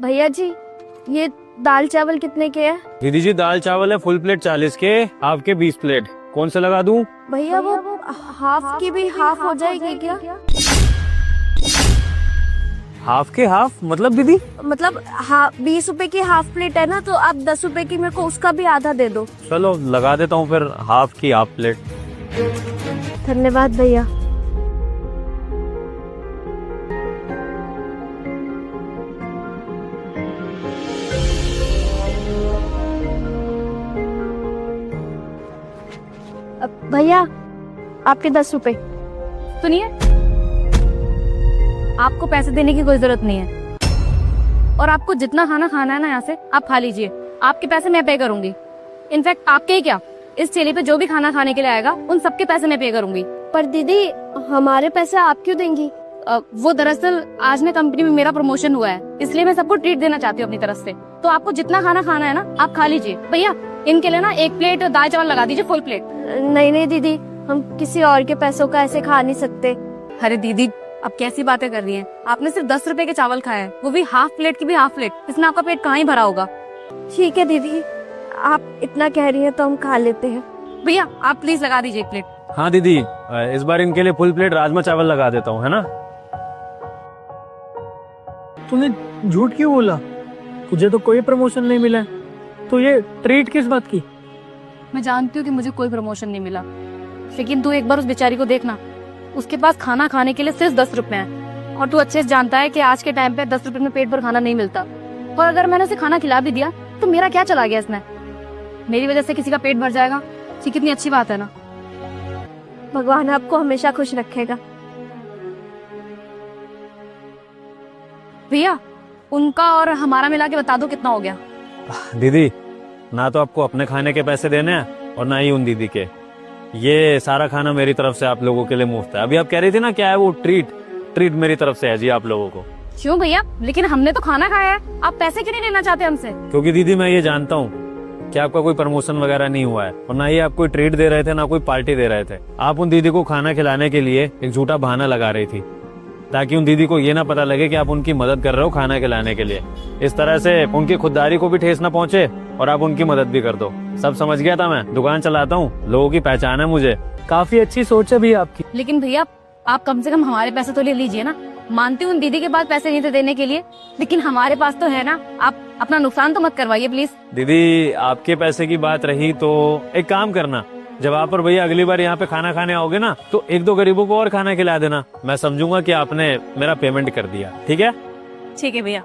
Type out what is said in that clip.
भैया जी ये दाल चावल कितने के है? दीदी जी दाल चावल है फुल प्लेट 40 के, हाफ के 20 प्लेट। कौन से लगा दूं? भैया वो हाफ की भी हाफ हो जाएगी क्या? हाफ के हाफ मतलब दीदी? मतलब 20 रुपए की हाफ प्लेट है ना, तो आप 10 रुपए की मेरे को उसका भी आधा दे दो। चलो लगा देता हूँ फिर हाफ की हाफ प्लेट। धन्यवाद भैया। भैया आपके 10 रुपए। सुनिए, आपको पैसे देने की कोई जरूरत नहीं है और आपको जितना खाना खाना है ना यहाँ से आप खा लीजिए। आपके पैसे मैं पे करूंगी। इनफैक्ट आपके ही क्या, इस ठेले पे जो भी खाना खाने के लिए आएगा उन सबके पैसे मैं पे करूंगी। पर दीदी हमारे पैसे आप क्यों देंगी? वो दरअसल आज ना कंपनी में मेरा प्रमोशन हुआ है, इसलिए मैं सबको ट्रीट देना चाहती हूँ अपनी तरफ से। तो आपको जितना खाना खाना है ना आप खा लीजिए। भैया इनके लिए ना 1 प्लेट दाल चावल लगा दीजिए, फुल प्लेट। नहीं दीदी, हम किसी और के पैसों का ऐसे खा नहीं सकते। अरे दीदी अब कैसी बातें कर रही हैं? आपने सिर्फ 10 रुपए के चावल खाया है, वो भी हाफ प्लेट की भी हाफ प्लेट। इसमें आपका पेट कहाँ ही भरा होगा। ठीक है दीदी, आप इतना कह रही हैं तो हम खा लेते हैं। भैया आप प्लीज लगा दीजिए 1 प्लेट। हाँ दीदी, इस बार इनके लिए फुल प्लेट राजमा चावल लगा देता हूँ, है ना? तूने झूठ क्यों बोला? तुझे तो कोई प्रमोशन नहीं मिला है, तो ये ट्रीट किस बात की? मैं जानती हूँ कि मुझे कोई प्रमोशन नहीं मिला, लेकिन तू एक बार उस बेचारी को देखना, उसके पास खाना खाने के लिए सिर्फ 10 रुपए हैं। और तू अच्छे से जानता है कि आज के टाइम पे 10 रुपए में पेट भर खाना नहीं मिलता। और अगर मैंने उसे खाना खिला भी दिया तो मेरा क्या चला गया इसमें? मेरी वजह से किसी का पेट भर जाएगा, ये कितनी अच्छी बात है ना। भगवान आपको हमेशा खुश रखेगा। भैया उनका और हमारा मिला के बता दो कितना हो गया। दीदी ना तो आपको अपने खाने के पैसे देने हैं और ना ही उन दीदी के। ये सारा खाना मेरी तरफ से आप लोगों के लिए मुफ्त है। अभी आप कह रही थी ना क्या है वो ट्रीट मेरी तरफ से है जी आप लोगों को। क्यों भैया? लेकिन हमने तो खाना खाया है, आप पैसे क्यों नहीं लेना चाहते हमसे? क्योंकि दीदी मैं ये जानता हूँ कि आपका कोई प्रमोशन वगैरह नहीं हुआ है और ना ही आप कोई ट्रीट दे रहे थे ना कोई पार्टी दे रहे थे। आप उन दीदी को खाना खिलाने के लिए एक झूठा बहाना लगा रही थी ताकि उन दीदी को ये ना पता लगे कि आप उनकी मदद कर रहे हो खाना खिलाने के लिए। इस तरह से उनकी खुददारी को भी ठेस ना पहुंचे और आप उनकी मदद भी कर दो। सब समझ गया था, मैं दुकान चलाता हूँ, लोगों की पहचान है मुझे। काफी अच्छी सोच है भी आपकी। लेकिन भैया आप कम से कम हमारे पैसे तो ले लीजिए ना। मानती हूँ उन दीदी के पास पैसे नहीं थे देने के लिए, लेकिन हमारे पास तो है ना। आप अपना नुकसान तो मत करवाइए प्लीज। दीदी आपके पैसे की बात रही तो एक काम करना, जब आप और भैया अगली बार यहाँ पे खाना खाने आओगे ना तो 1-2 गरीबों को और खाना खिला देना। मैं समझूंगा कि आपने मेरा पेमेंट कर दिया। ठीक है? ठीक है भैया।